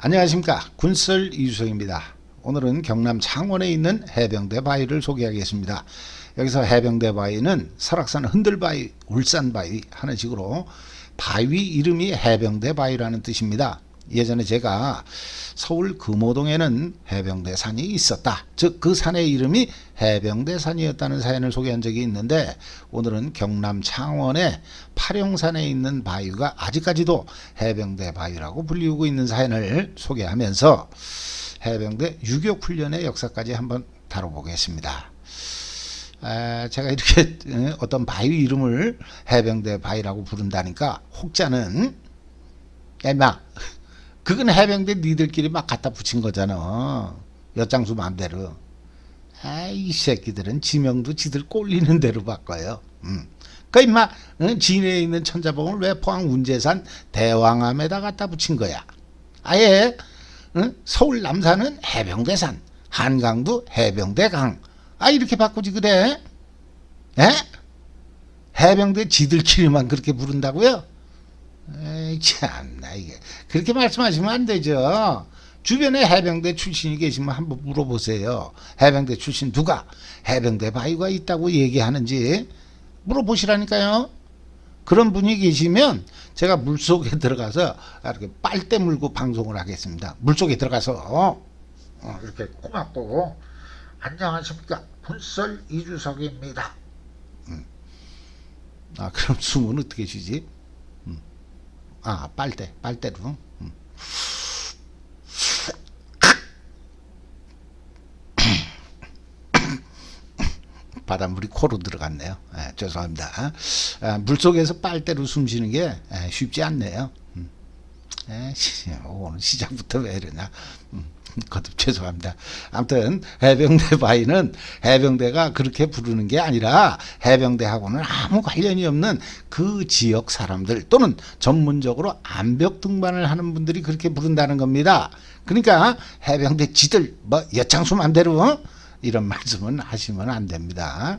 안녕하십니까, 군설 이주성입니다. 오늘은 경남 창원에 있는 해병대 바위를 소개하겠습니다. 여기서 해병대 바위는 설악산 흔들바위, 울산바위 하는 식으로 바위 이름이 해병대 바위라는 뜻입니다. 예전에 제가 서울 금호동에는 해병대 산이 있었다, 즉 그 산의 이름이 해병대 산이었다는 사연을 소개한 적이 있는데, 오늘은 경남 창원의 파룡산에 있는 바위가 아직까지도 해병대 바위라고 불리우고 있는 사연을 소개하면서 해병대 유격훈련의 역사까지 한번 다뤄보겠습니다. 제가 이렇게 어떤 바위 이름을 해병대 바위라고 부른다니까 혹자는 야 임마, 그건 해병대 니들끼리 막 갖다 붙인 거잖아, 엿장수 맘대로. 이 새끼들은 지명도 지들 꼴리는 대로 바꿔요. 그 임마, 진해에 있는 천자봉을 왜 포항 운제산 대왕암에다 갖다 붙인 거야? 아예 서울 남산은 해병대산, 한강도 해병대강, 이렇게 바꾸지 그래? 에? 해병대 지들끼리만 그렇게 부른다고요? 에이 참나, 이게 그렇게 말씀하시면 안 되죠. 주변에 해병대 출신이 계시면 한번 물어보세요. 해병대 출신 누가 해병대 바위가 있다고 얘기하는지 물어보시라니까요. 그런 분이 계시면 제가 물속에 들어가서 이렇게 빨대 물고 방송을 하겠습니다. 물속에 들어가서 이렇게 고맙고 안녕하십니까, 군설 이주석입니다. 그럼 숨은 어떻게 쉬지? 빨대로. 바닷물이 코로 들어갔네요. 죄송합니다. 물속에서 빨대로 숨 쉬는 게 쉽지 않네요. 오늘 시작부터 왜 이러냐. 거듭 죄송합니다. 아무튼 해병대 바위는 해병대가 그렇게 부르는 게 아니라 해병대하고는 아무 관련이 없는 그 지역 사람들 또는 전문적으로 암벽 등반을 하는 분들이 그렇게 부른다는 겁니다. 그러니까 해병대 지들 뭐 엿장수 맘대로 이런 말씀은 하시면 안 됩니다.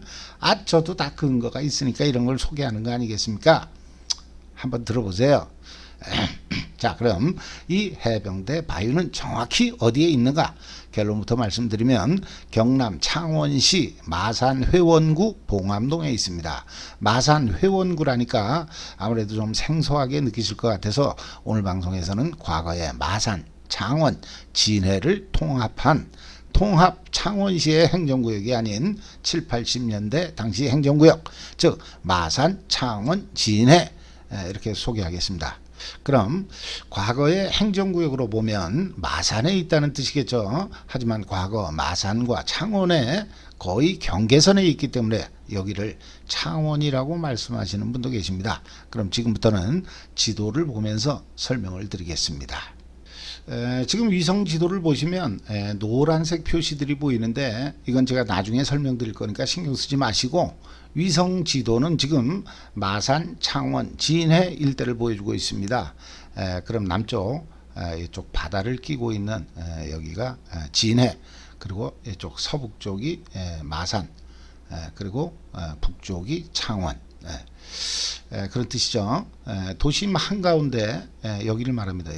저도 다 근거가 있으니까 이런 걸 소개하는 거 아니겠습니까? 한번 들어보세요. 자, 그럼 이 해병대 바위는 정확히 어디에 있는가? 결론부터 말씀드리면 경남 창원시 마산회원구 봉암동에 있습니다. 마산회원구라니까 아무래도 좀 생소하게 느끼실 것 같아서 오늘 방송에서는 과거에 마산, 창원, 진해를 통합한 통합 창원시의 행정구역이 아닌 7, 80년대 당시 행정구역, 즉 마산, 창원, 진해, 이렇게 소개하겠습니다. 그럼 과거의 행정구역으로 보면 마산에 있다는 뜻이겠죠. 하지만 과거 마산과 창원의 거의 경계선에 있기 때문에 여기를 창원이라고 말씀하시는 분도 계십니다. 그럼 지금부터는 지도를 보면서 설명을 드리겠습니다. 지금 위성 지도를 보시면 노란색 표시들이 보이는데 이건 제가 나중에 설명드릴 거니까 신경 쓰지 마시고, 위성 지도는 지금 마산, 창원, 진해 일대를 보여주고 있습니다. 그럼 남쪽 이쪽 바다를 끼고 있는 여기가 진해, 그리고 이쪽 서북 쪽이 마산, 그리고 북쪽이 창원, 그런 뜻이죠. 도심 한가운데 여기를 말합니다.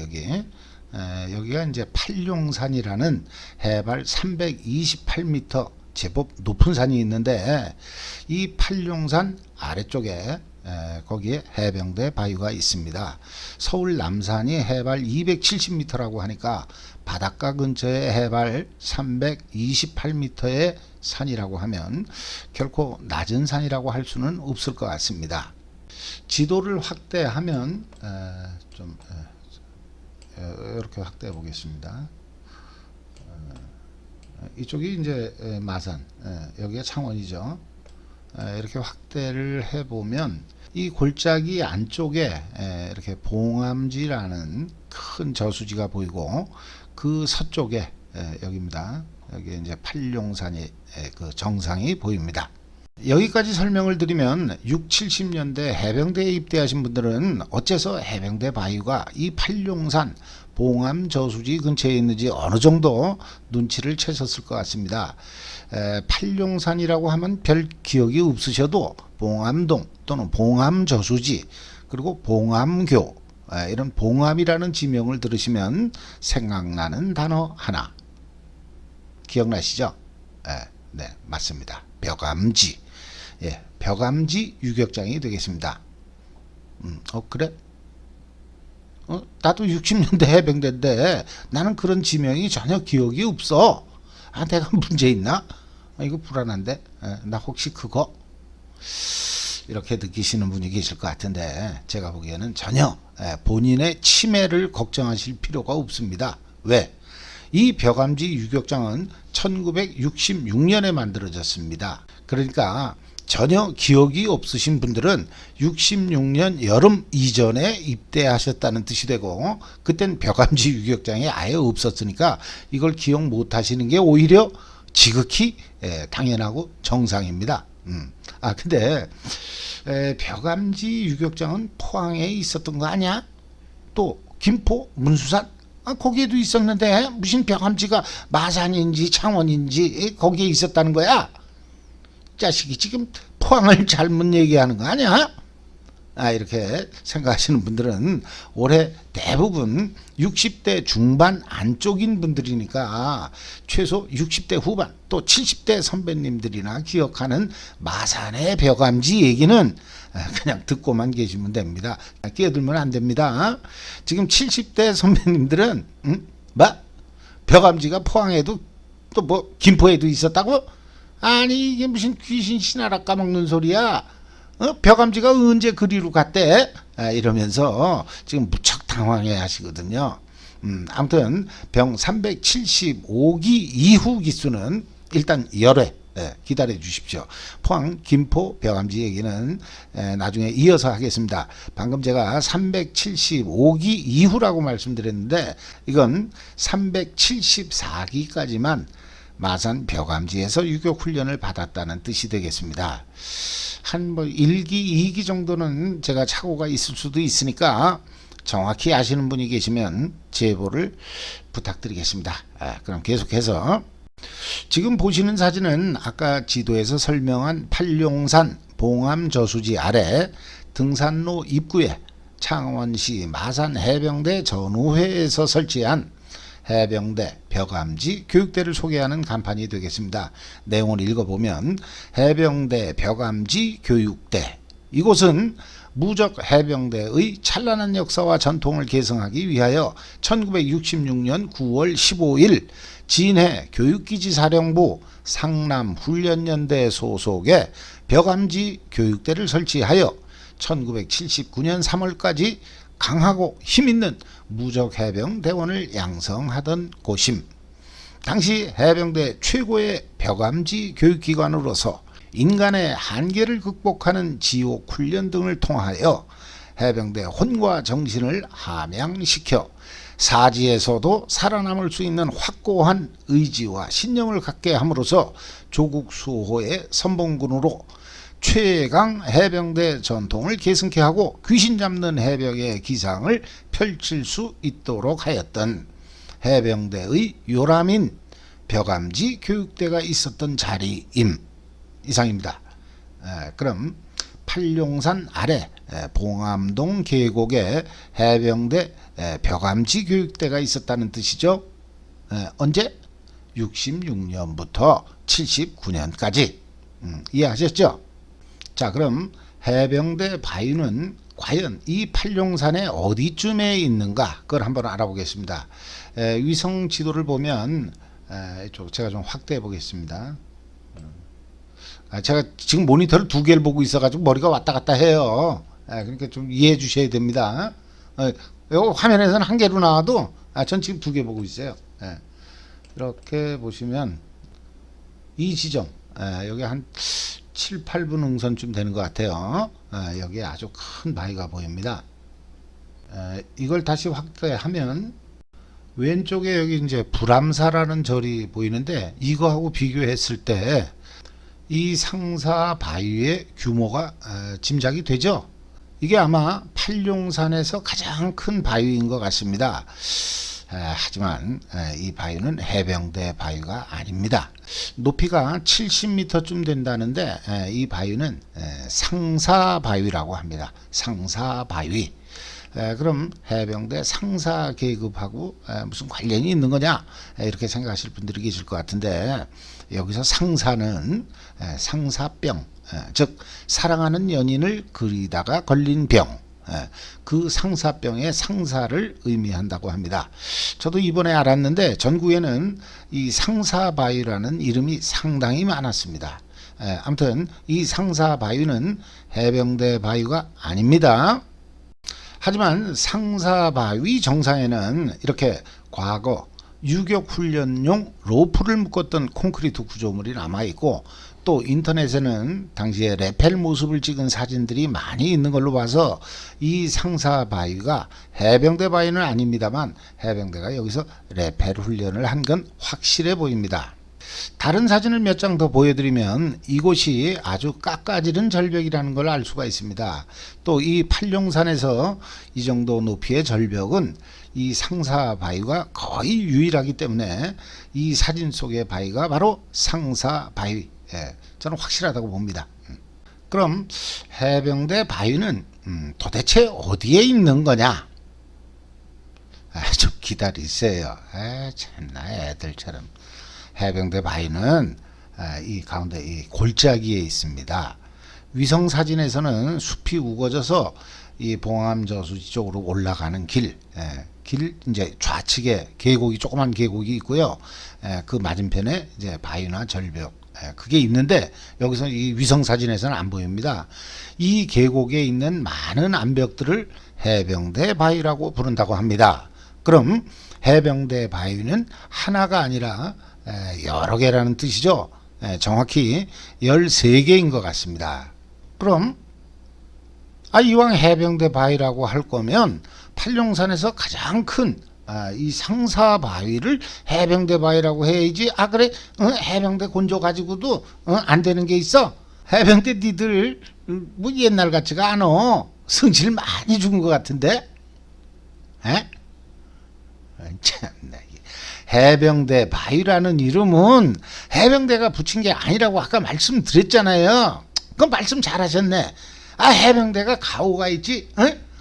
여기가 이제 팔룡산이라는 해발 328m 제법 높은 산이 있는데, 이 팔룡산 아래쪽에 거기에 해병대 바위가 있습니다. 서울 남산이 해발 270m라고 하니까 바닷가 근처에 해발 328m의 산이라고 하면 결코 낮은 산이라고 할 수는 없을 것 같습니다. 지도를 확대하면 이렇게 확대해 보겠습니다. 이쪽이 이제 마산, 여기가 창원이죠. 이렇게 확대를 해 보면 이 골짜기 안쪽에 이렇게 봉암지라는 큰 저수지가 보이고, 그 서쪽에 여기입니다. 여기 이제 팔룡산이 그 정상이 보입니다. 여기까지 설명을 드리면 6, 70년대 해병대에 입대하신 분들은 어째서 해병대 바위가 이 팔룡산 봉암 저수지 근처에 있는지 어느 정도 눈치를 채셨을 것 같습니다. 팔룡산이라고 하면 별 기억이 없으셔도 봉암동 또는 봉암 저수지, 그리고 봉암교, 이런 봉암이라는 지명을 들으시면 생각나는 단어 하나 기억나시죠? 네, 맞습니다. 벽암지. 예, 벽암지 유격장이 되겠습니다. 그래? 나도 60년대 해병대인데 나는 그런 지명이 전혀 기억이 없어. 내가 문제 있나? 이거 불안한데. 나 혹시 그거? 이렇게 느끼시는 분이 계실 것 같은데 제가 보기에는 전혀 본인의 치매를 걱정하실 필요가 없습니다. 왜? 이 벽암지 유격장은 1966년에 만들어졌습니다. 그러니까 전혀 기억이 없으신 분들은 66년 여름 이전에 입대하셨다는 뜻이 되고 그땐 벽암지 유격장이 아예 없었으니까 이걸 기억 못 하시는 게 오히려 지극히 당연하고 정상입니다. 근데 벽암지 유격장은 포항에 있었던 거 아니야? 또 김포, 문수산? 거기에도 있었는데 무슨 벽암지가 마산인지 창원인지 거기에 있었다는 거야? 자식이 지금 포항을 잘못 얘기하는 거 아니야? 이렇게 생각하시는 분들은 올해 대부분 60대 중반 안쪽인 분들이니까 최소 60대 후반 또 70대 선배님들이나 기억하는 마산의 벽암지 얘기는 그냥 듣고만 계시면 됩니다. 끼어들면 안 됩니다. 지금 70대 선배님들은 벽암지가 포항에도 또 뭐 김포에도 있었다고? 아니 이게 무슨 귀신 신하라 까먹는 소리야. 벽암지가 언제 그리로 갔대? 이러면서 지금 무척 당황해 하시거든요. 아무튼 병 375기 이후 기수는 일단 열회 기다려 주십시오. 포항 김포 벽암지 얘기는 나중에 이어서 하겠습니다. 방금 제가 375기 이후라고 말씀드렸는데 이건 374기까지만 마산 벽암지에서 유격 훈련을 받았다는 뜻이 되겠습니다. 한 1기, 2기 정도는 제가 착오가 있을 수도 있으니까 정확히 아시는 분이 계시면 제보를 부탁드리겠습니다. 그럼 계속해서 지금 보시는 사진은 아까 지도에서 설명한 팔룡산 봉암 저수지 아래 등산로 입구에 창원시 마산 해병대 전우회에서 설치한 해병대 벽암지 교육대를 소개하는 간판이 되겠습니다. 내용을 읽어보면 해병대 벽암지 교육대, 이곳은 무적 해병대의 찬란한 역사와 전통을 계승하기 위하여 1966년 9월 15일 진해 교육기지사령부 상남훈련연대 소속의 벽암지 교육대를 설치하여 1979년 3월까지 강하고 힘있는 무적 해병대원을 양성하던 곳임. 당시 해병대 최고의 벽암지 교육기관으로서 인간의 한계를 극복하는 지옥 훈련 등을 통하여 해병대 혼과 정신을 함양시켜 사지에서도 살아남을 수 있는 확고한 의지와 신념을 갖게 함으로써 조국 수호의 선봉군으로 최강 해병대 전통을 계승케 하고 귀신 잡는 해병의 기상을 펼칠 수 있도록 하였던 해병대의 요람인 벽암지 교육대가 있었던 자리임. 이상입니다. 그럼 팔룡산 아래 봉암동 계곡에 해병대 벽암지 교육대가 있었다는 뜻이죠. 언제? 66년부터 79년까지. 이해하셨죠? 자, 그럼 해병대 바위는 과연 이 팔룡산의 어디쯤에 있는가? 그걸 한번 알아보겠습니다. 위성 지도를 보면 제가 좀 확대해 보겠습니다. 제가 지금 모니터를 두 개를 보고 있어가지고 머리가 왔다 갔다 해요. 그러니까 좀 이해해 주셔야 됩니다. 요 화면에서는 한 개로 나와도 전 지금 두 개 보고 있어요. 이렇게 보시면 이 지점 여기 한 7, 8분 응선쯤 되는 것 같아요. 여기에 아주 큰 바위가 보입니다. 이걸 다시 확대하면 왼쪽에 여기 이제 불암사라는 절이 보이는데 이거하고 비교했을 때 이 상사 바위의 규모가 짐작이 되죠. 이게 아마 팔룡산에서 가장 큰 바위인 것 같습니다. 하지만 이 바위는 해병대 바위가 아닙니다. 높이가 70m쯤 된다는데 이 바위는 상사 바위라고 합니다. 상사 바위. 그럼 해병대 상사 계급하고 무슨 관련이 있는 거냐 이렇게 생각하실 분들이 계실 것 같은데, 여기서 상사는 상사병, 즉 사랑하는 연인을 그리다가 걸린 병, 그 상사병의 상사를 의미한다고 합니다. 저도 이번에 알았는데 전국에는 이 상사바위라는 이름이 상당히 많았습니다. 아무튼 이 상사바위는 해병대 바위가 아닙니다. 하지만 상사바위 정상에는 이렇게 과거 유격훈련용 로프를 묶었던 콘크리트 구조물이 남아있고, 또 인터넷에는 당시에 레펠 모습을 찍은 사진들이 많이 있는 걸로 봐서 이 상사바위가 해병대 바위는 아닙니다만 해병대가 여기서 레펠 훈련을 한 건 확실해 보입니다. 다른 사진을 몇 장 더 보여드리면 이곳이 아주 깎아지른 절벽이라는 걸 알 수가 있습니다. 또 이 팔룡산에서 이 정도 높이의 절벽은 이 상사바위가 거의 유일하기 때문에 이 사진 속의 바위가 바로 상사바위, 저는 확실하다고 봅니다. 그럼 해병대 바위는 도대체 어디에 있는 거냐? 좀 기다리세요. 참나 애들처럼. 해병대 바위는 이 가운데 이 골짜기에 있습니다. 위성 사진에서는 숲이 우거져서 이 봉암 저수지 쪽으로 올라가는 길 이제 좌측에 계곡이, 조그만 계곡이 있고요. 그 맞은편에 이제 바위나 절벽, 그게 있는데 여기서 이 위성 사진에서는 안 보입니다. 이 계곡에 있는 많은 암벽들을 해병대 바위라고 부른다고 합니다. 그럼 해병대 바위는 하나가 아니라 여러 개라는 뜻이죠. 정확히 13개인 것 같습니다. 그럼 이왕 해병대 바위라고 할 거면 팔룡산에서 가장 큰 이 상사바위를 해병대 바위라고 해야지. 그래, 해병대 곤조 가지고도 안 되는 게 있어? 해병대 니들 뭐 옛날 같지가 않아. 성질 많이 준 것 같은데? 참나. 해병대 바위라는 이름은 해병대가 붙인 게 아니라고 아까 말씀드렸잖아요. 그건 말씀 잘하셨네. 해병대가 가오가 있지.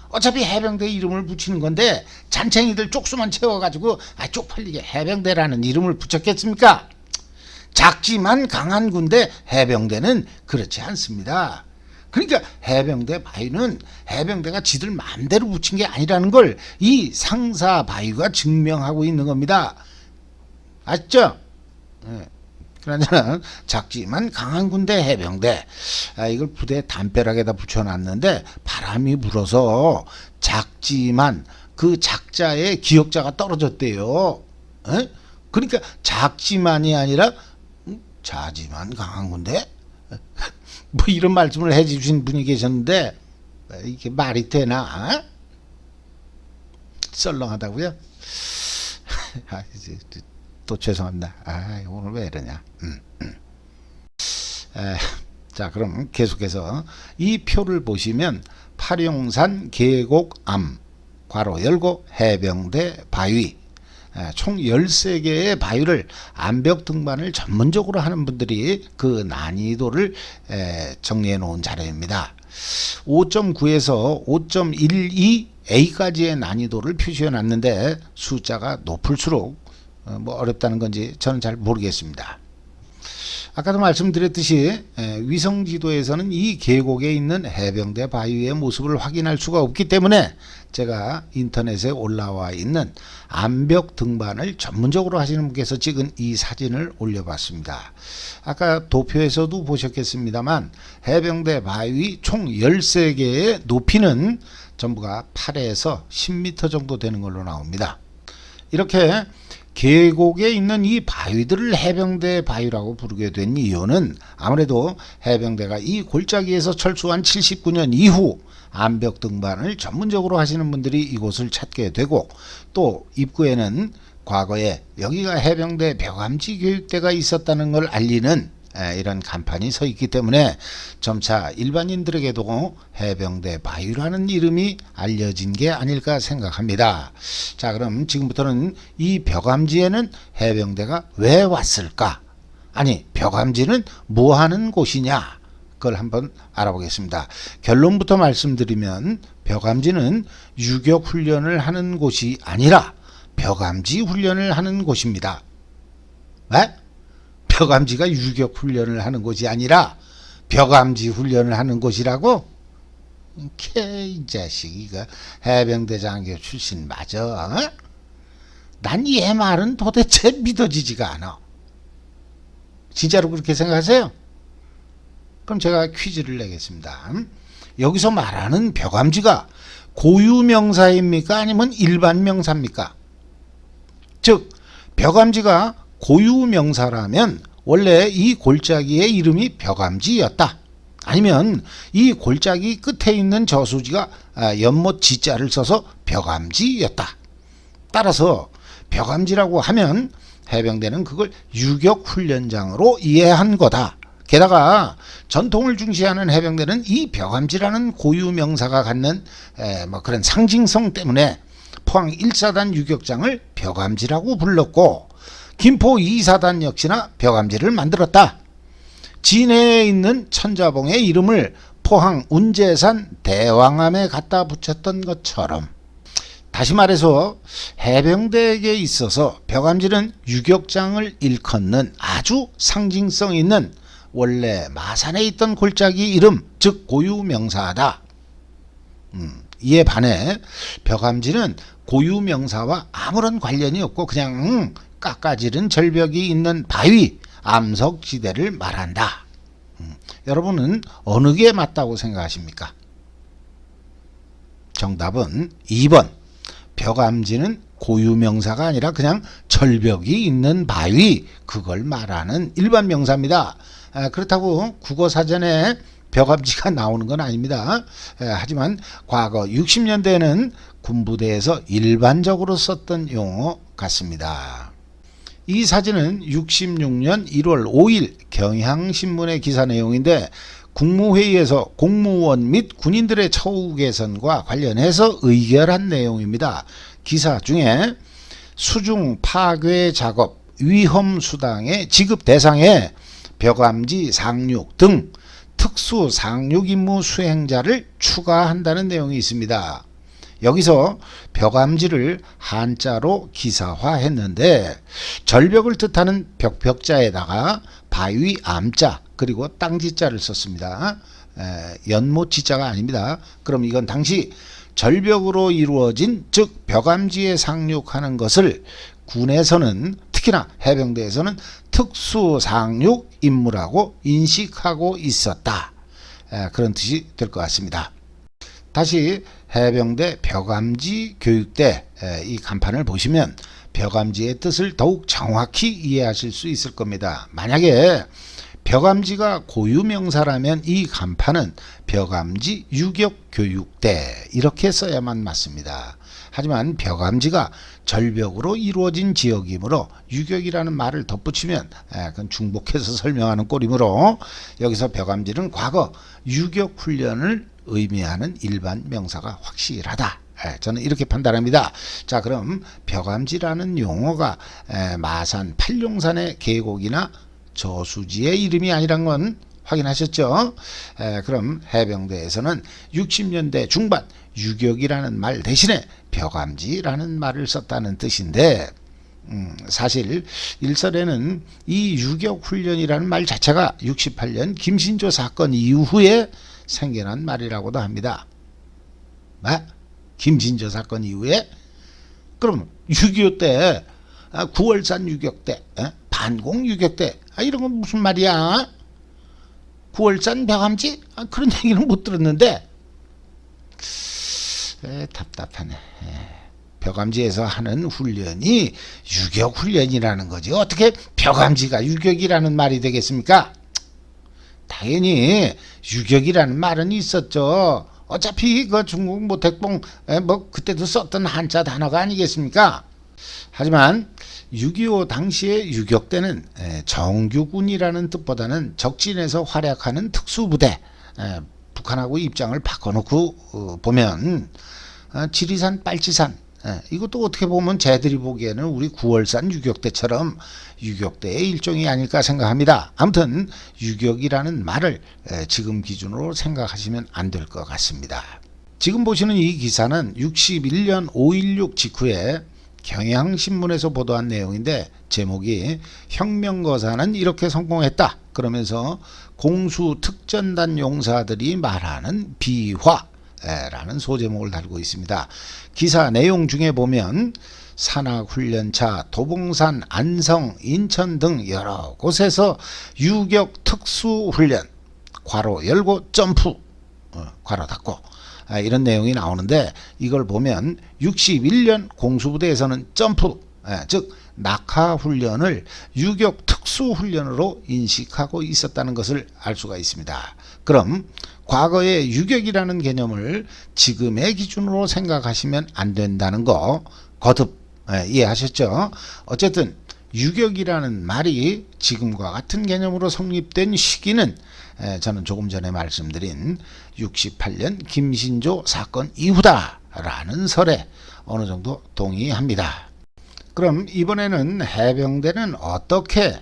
어차피 해병대 이름을 붙이는 건데 잔챙이들 쪽수만 채워가지고 쪽팔리게 해병대라는 이름을 붙였겠습니까? 작지만 강한 군대 해병대는 그렇지 않습니다. 그러니까 해병대 바위는 해병대가 지들 마음대로 붙인 게 아니라는 걸 이 상사바위가 증명하고 있는 겁니다. 아시죠? 그러나 작지만 강한 군대 해병대, 이걸 부대에 담벼락에다 붙여놨는데 바람이 불어서 작지만 그 작자의 기역자가 떨어졌대요. 그러니까 작지만이 아니라 자지만 강한 군대? 뭐 이런 말씀을 해주신 분이 계셨는데 이게 말이 되나? 썰렁하다고요? 또 죄송합니다. 오늘 왜 이러냐. 자, 그럼 계속해서 이 표를 보시면 팔룡산 계곡암 괄호 열고 해병대 바위, 총 13개의 바위를 암벽 등반을 전문적으로 하는 분들이 그 난이도를 정리해 놓은 자료입니다. 5.9에서 5.12A까지의 난이도를 표시해 놨는데 숫자가 높을수록 뭐 어렵다는 건지 저는 잘 모르겠습니다. 아까도 말씀드렸듯이 위성 지도에서는 이 계곡에 있는 해병대 바위의 모습을 확인할 수가 없기 때문에 제가 인터넷에 올라와 있는 암벽 등반을 전문적으로 하시는 분께서 찍은 이 사진을 올려봤습니다. 아까 도표에서도 보셨겠습니다만 해병대 바위 총 13개의 높이는 전부가 8에서 10m 정도 되는 걸로 나옵니다. 이렇게 계곡에 있는 이 바위들을 해병대 바위라고 부르게 된 이유는 아무래도 해병대가 이 골짜기에서 철수한 79년 이후 암벽 등반을 전문적으로 하시는 분들이 이곳을 찾게 되고, 또 입구에는 과거에 여기가 해병대 벽암지 교육대가 있었다는 걸 알리는 이런 간판이 서 있기 때문에 점차 일반인들에게도 해병대 바위라는 이름이 알려진 게 아닐까 생각합니다. 자, 그럼 지금부터는 이 벽암지에는 해병대가 왜 왔을까? 아니, 벽암지는 뭐 하는 곳이냐? 그걸 한번 알아보겠습니다. 결론부터 말씀드리면 벼감지는 유격 훈련을 하는 곳이 아니라 벼감지 훈련을 하는 곳입니다. 왜? 벼감지가 유격 훈련을 하는 곳이 아니라 벼감지 훈련을 하는 곳이라고? 이 자식 이거 해병대 장교 출신 맞아? 어? 난 얘 말은 도대체 믿어지지가 않아. 진짜로 그렇게 생각하세요? 그럼 제가 퀴즈를 내겠습니다. 여기서 말하는 벼감지가 고유명사입니까? 아니면 일반 명사입니까? 즉 벼감지가 고유명사라면 원래 이 골짜기의 이름이 벼감지였다. 아니면 이 골짜기 끝에 있는 저수지가 연못 지자를 써서 벼감지였다. 따라서 벼감지라고 하면 해병대는 그걸 유격훈련장으로 이해한 거다. 게다가 전통을 중시하는 해병대는 이 벼감지라는 고유명사가 갖는 그런 상징성 때문에 포항 1사단 유격장을 벼감지라고 불렀고 김포 2사단 역시나 벼감지를 만들었다. 진해에 있는 천자봉의 이름을 포항 운제산 대왕암에 갖다 붙였던 것처럼 다시 말해서 해병대에게 있어서 벼감지는 유격장을 일컫는 아주 상징성 있는 원래 마산에 있던 골짜기 이름 즉 고유명사다. 이에 반해 벼감지는 고유명사와 아무런 관련이 없고 그냥 깎아지른 절벽이 있는 바위 암석지대를 말한다. 여러분은 어느 게 맞다고 생각하십니까? 정답은 2번. 벼감지는 고유명사가 아니라 그냥 절벽이 있는 바위 그걸 말하는 일반 명사입니다. 그렇다고 국어사전에 벼감지가 나오는 건 아닙니다. 하지만 과거 60년대에는 군부대에서 일반적으로 썼던 용어 같습니다. 이 사진은 66년 1월 5일 경향신문의 기사 내용인데 국무회의에서 공무원 및 군인들의 처우 개선과 관련해서 의결한 내용입니다. 기사 중에 수중 파괴 작업 위험 수당의 지급 대상에 벼감지 상륙 등 특수 상륙 임무 수행자를 추가한다는 내용이 있습니다. 여기서 벼감지를 한자로 기사화했는데 절벽을 뜻하는 벽자에다가 바위 암자 그리고 땅지자를 썼습니다. 연못 지자가 아닙니다. 그럼 이건 당시 절벽으로 이루어진 즉 벼감지에 상륙하는 것을 군에서는 특히나 해병대에서는 특수 상륙 임무라고 인식하고 있었다. 그런 뜻이 될 것 같습니다. 다시 해병대 벼감지 교육대 이 간판을 보시면 벼감지의 뜻을 더욱 정확히 이해하실 수 있을 겁니다. 만약에 벼감지가 고유명사라면 이 간판은 벼감지 유격교육대 이렇게 써야만 맞습니다. 하지만 벼감지가 절벽으로 이루어진 지역이므로 유격이라는 말을 덧붙이면 그건 중복해서 설명하는 꼴이므로 여기서 벼감지는 과거 유격훈련을 의미하는 일반 명사가 확실하다. 저는 이렇게 판단합니다. 자, 그럼 벼감지라는 용어가 마산 팔룡산의 계곡이나 저수지의 이름이 아니란 건 확인하셨죠? 그럼 해병대에서는 60년대 중반 유격이라는 말 대신에 벼감지라는 말을 썼다는 뜻인데 사실 일설에는 이 유격훈련이라는 말 자체가 68년 김신조 사건 이후에 생겨난 말이라고도 합니다. 김신조 사건 이후에? 그럼 6.25 때 9월산 유격대 반공 유격대 이런 건 무슨 말이야? 9월산 벼감지? 그런 얘기는 못 들었는데 답답하네. 벼감지에서 하는 훈련이 유격훈련이라는 거지 어떻게 벼감지가 유격이라는 말이 되겠습니까? 당연히 유격이라는 말은 있었죠. 어차피 그 중국 모택봉 그때도 썼던 한자 단어가 아니겠습니까? 하지만 6.25 당시의 유격대는 정규군이라는 뜻보다는 적진에서 활약하는 특수부대 북한하고 입장을 바꿔놓고 보면 지리산 빨치산 이것도 어떻게 보면 쟤들이 보기에는 우리 9월산 유격대처럼 유격대의 일종이 아닐까 생각합니다. 아무튼 유격이라는 말을 지금 기준으로 생각하시면 안 될 것 같습니다. 지금 보시는 이 기사는 61년 5.16 직후에 경향신문에서 보도한 내용인데 제목이 혁명거사는 이렇게 성공했다 그러면서 공수특전단 용사들이 말하는 비화라는 소제목을 달고 있습니다. 기사 내용 중에 보면 산악훈련차 도봉산, 안성, 인천 등 여러 곳에서 유격 특수훈련 괄호 열고 점프 괄호 닫고 이런 내용이 나오는데 이걸 보면 61년 공수부대에서는 점프 즉 낙하훈련을 유격 특수훈련으로 인식하고 있었다는 것을 알 수가 있습니다. 그럼 과거의 유격이라는 개념을 지금의 기준으로 생각하시면 안 된다는 거 거듭 이해하셨죠? 어쨌든 유격이라는 말이 지금과 같은 개념으로 성립된 시기는 저는 조금 전에 말씀드린 68년 김신조 사건 이후다라는 설에 어느 정도 동의합니다. 그럼 이번에는 해병대는 어떻게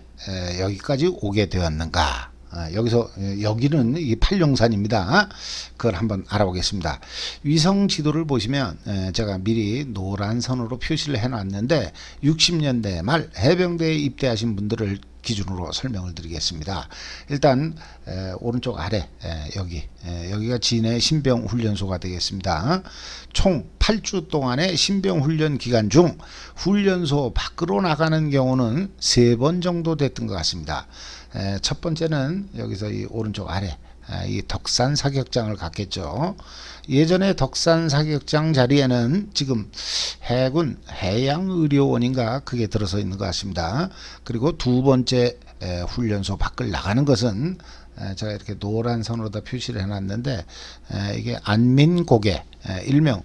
여기까지 오게 되었는가? 여기서 여기는 이 팔룡산입니다. 그걸 한번 알아보겠습니다. 위성 지도를 보시면 제가 미리 노란 선으로 표시를 해놨는데 60년대 말 해병대에 입대하신 분들을 기준으로 설명을 드리겠습니다. 일단 오른쪽 아래 여기가 진해 신병훈련소가 되겠습니다. 총 8주 동안의 신병훈련 기간 중 훈련소 밖으로 나가는 경우는 3번 정도 됐던 것 같습니다. 첫 번째는 여기서 이 오른쪽 아래 이 덕산 사격장을 갔겠죠. 예전에 덕산 사격장 자리에는 지금 해군 해양의료원인가 그게 들어서 있는 것 같습니다. 그리고 두 번째 훈련소 밖을 나가는 것은 제가 이렇게 노란 선으로다 표시를 해놨는데 이게 안민고개 일명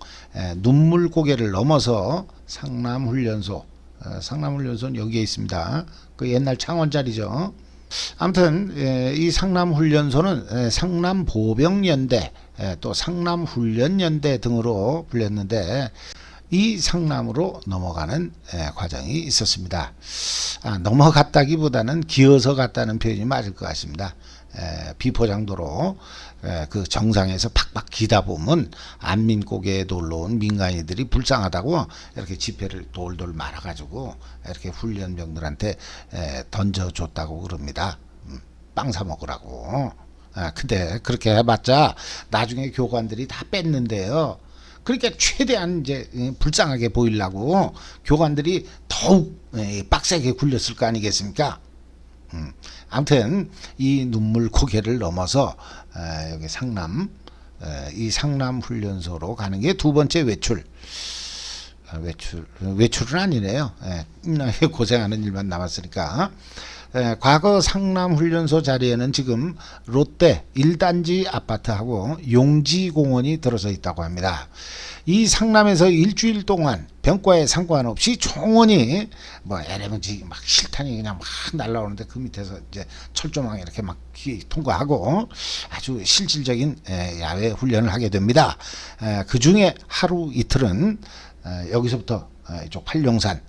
눈물고개를 넘어서 상남훈련소 상남훈련소는 여기에 있습니다. 그 옛날 창원 자리죠. 아무튼 이 상남훈련소는 상남보병연대 또 상남훈련연대 등으로 불렸는데 이 상남으로 넘어가는 과정이 있었습니다. 넘어갔다기보다는 기어서 갔다는 표현이 맞을 것 같습니다. 비포장도로 그 정상에서 팍팍 기다 보면 안민고개에 놀러 온 민간인들이 불쌍하다고 이렇게 지폐를 돌돌 말아가지고 이렇게 훈련병들한테 던져줬다고 그럽니다. 빵 사 먹으라고. 근데 그렇게 해봤자 나중에 교관들이 다 뺐는데요. 그러니까 최대한 이제 불쌍하게 보이려고 교관들이 더욱 빡세게 굴렸을 거 아니겠습니까? 아무튼 이 눈물 고개를 넘어서 여기 상남 이 상남 훈련소로 가는 게 두 번째 외출은 아니네요. 고생하는 일만 남았으니까. 과거 상남훈련소 자리에는 지금 롯데 1단지 아파트하고 용지공원이 들어서 있다고 합니다. 이 상남에서 일주일 동안 병과에 상관없이 총원이 LMG 막 실탄이 그냥 막 날라오는데 그 밑에서 이제 철조망 이렇게 막 통과하고 아주 실질적인 야외 훈련을 하게 됩니다. 그 중에 하루 이틀은 여기서부터 이쪽 팔룡산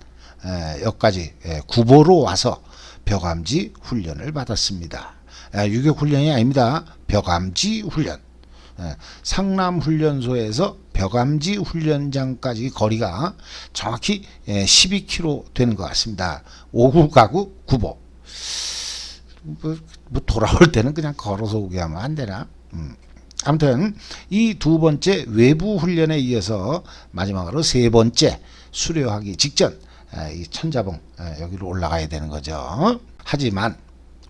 여기까지 구보로 와서 벽암지 훈련을 받았습니다. 유격 훈련이 아닙니다. 벽암지 훈련. 상남훈련소에서 벽암지 훈련장까지 거리가 정확히 12km 되는 것 같습니다. 오구 가구 구보. 돌아올 때는 그냥 걸어서 오게 하면 안 되나? 아무튼 이 두 번째 외부 훈련에 이어서 마지막으로 세 번째 수료하기 직전 이 천자봉 여기로 올라가야 되는 거죠. 하지만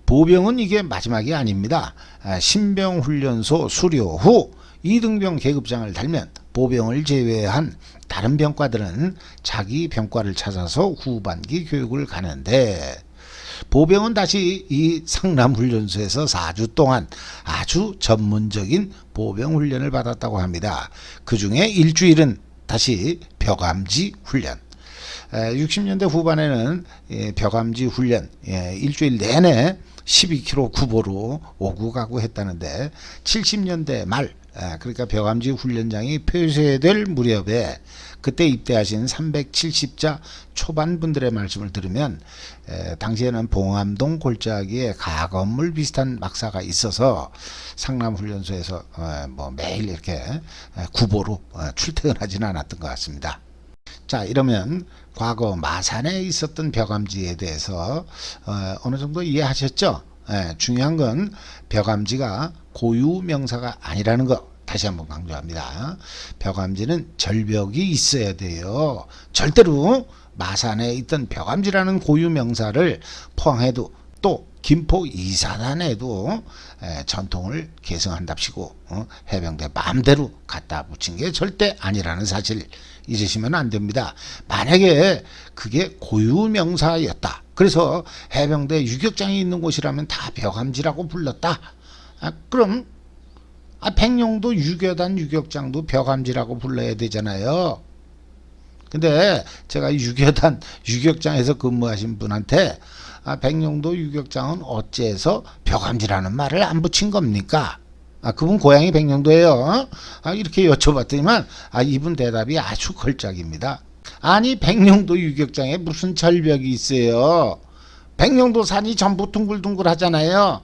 보병은 이게 마지막이 아닙니다. 신병훈련소 수료 후 2등병 계급장을 달면 보병을 제외한 다른 병과들은 자기 병과를 찾아서 후반기 교육을 가는데 보병은 다시 이 상남훈련소에서 4주 동안 아주 전문적인 보병훈련을 받았다고 합니다. 그 중에 일주일은 다시 벽암지 훈련. 60년대 후반에는 벽암지 훈련 일주일 내내 12km 구보로 오구 가구 했다는데 70년대 말 그러니까 벽암지 훈련장이 폐쇄될 무렵에 그때 입대하신 370자 초반 분들의 말씀을 들으면 당시에는 봉암동 골짜기에 가건물 비슷한 막사가 있어서 상남훈련소에서 뭐 매일 이렇게 구보로 출퇴근하지는 않았던 것 같습니다. 자, 이러면 과거 마산에 있었던 벽암지에 대해서 어느 정도 이해하셨죠? 중요한 건 벽암지가 고유 명사가 아니라는 거 다시 한번 강조합니다. 벽암지는 절벽이 있어야 돼요. 절대로 마산에 있던 벽암지라는 고유 명사를 포항에도 또 김포 이사단에도 전통을 계승한답시고 해병대 마음대로 갖다 붙인 게 절대 아니라는 사실 잊으시면 안 됩니다. 만약에 그게 고유 명사였다. 그래서 해병대 유격장이 있는 곳이라면 다 벽암지라고 불렀다. 그럼 백령도 유교단 유격장도 벽암지라고 불러야 되잖아요. 근데 제가 유교단 유격장에서 근무하신 분한테 백령도 유격장은 어째서 벽암지라는 말을 안 붙인 겁니까? 그분 고향이 백령도예요. 이렇게 여쭤봤더니만 이분 대답이 아주 걸작입니다. 아니, 백령도 유격장에 무슨 절벽이 있어요. 백령도 산이 전부 둥글둥글 하잖아요.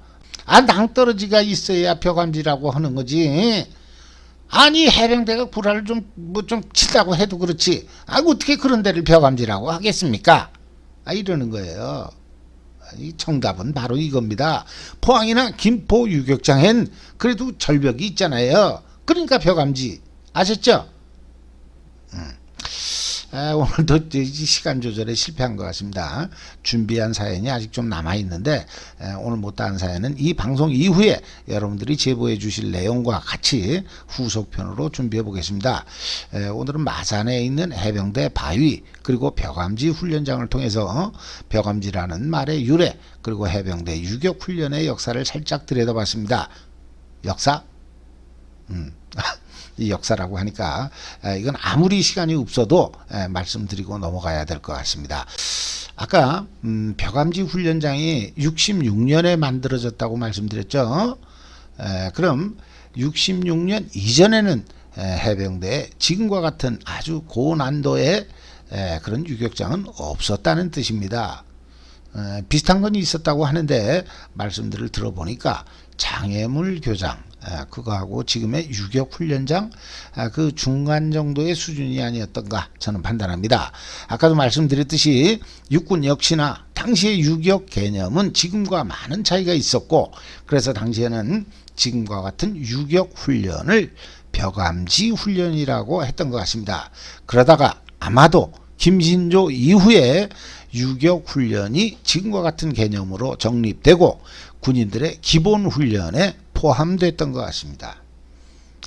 낭떠러지가 있어야 벽암지라고 하는 거지. 아니, 해병대가 구라를 좀 치다고 해도 그렇지. 어떻게 그런 데를 벽암지라고 하겠습니까? 이러는 거예요. 이 정답은 바로 이겁니다. 포항이나 김포 유격장엔 그래도 절벽이 있잖아요. 그러니까 벽암지. 아셨죠? 오늘도 시간 조절에 실패한 것 같습니다. 준비한 사연이 아직 좀 남아있는데 오늘 못다한 사연은 이 방송 이후에 여러분들이 제보해 주실 내용과 같이 후속편으로 준비해 보겠습니다. 오늘은 마산에 있는 해병대 바위 그리고 벽암지 훈련장을 통해서 벽암지라는 말의 유래 그리고 해병대 유격훈련의 역사를 살짝 들여다봤습니다. 역사? 이 역사라고 하니까 이건 아무리 시간이 없어도 말씀드리고 넘어가야 될 것 같습니다. 아까 벽암지 훈련장이 66년에 만들어졌다고 말씀드렸죠. 그럼 66년 이전에는 해병대에 지금과 같은 아주 고난도의 그런 유격장은 없었다는 뜻입니다. 비슷한 건 있었다고 하는데 말씀들을 들어보니까 장애물 교장 그거하고 지금의 유격훈련장 그 중간 정도의 수준이 아니었던가 저는 판단합니다. 아까도 말씀드렸듯이 육군 역시나 당시의 유격 개념은 지금과 많은 차이가 있었고 그래서 당시에는 지금과 같은 유격훈련을 벽암지 훈련이라고 했던 것 같습니다. 그러다가 아마도 김신조 이후에 유격훈련이 지금과 같은 개념으로 정립되고 군인들의 기본훈련에 포함됐던 것 같습니다.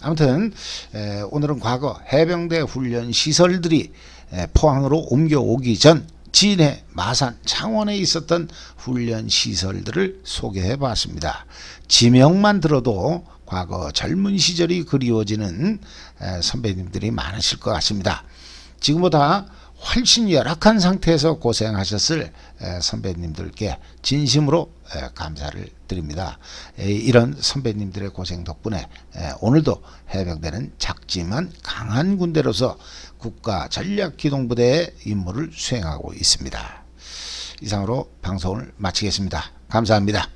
아무튼 오늘은 과거 해병대 훈련 시설들이 포항으로 옮겨오기 전 진해, 마산, 창원에 있었던 훈련 시설들을 소개해 봤습니다. 지명만 들어도 과거 젊은 시절이 그리워지는 선배님들이 많으실 것 같습니다. 지금보다 훨씬 열악한 상태에서 고생하셨을 선배님들께 진심으로 감사를 드립니다. 이런 선배님들의 고생 덕분에 오늘도 해병대는 작지만 강한 군대로서 국가전략기동부대의 임무를 수행하고 있습니다. 이상으로 방송을 마치겠습니다. 감사합니다.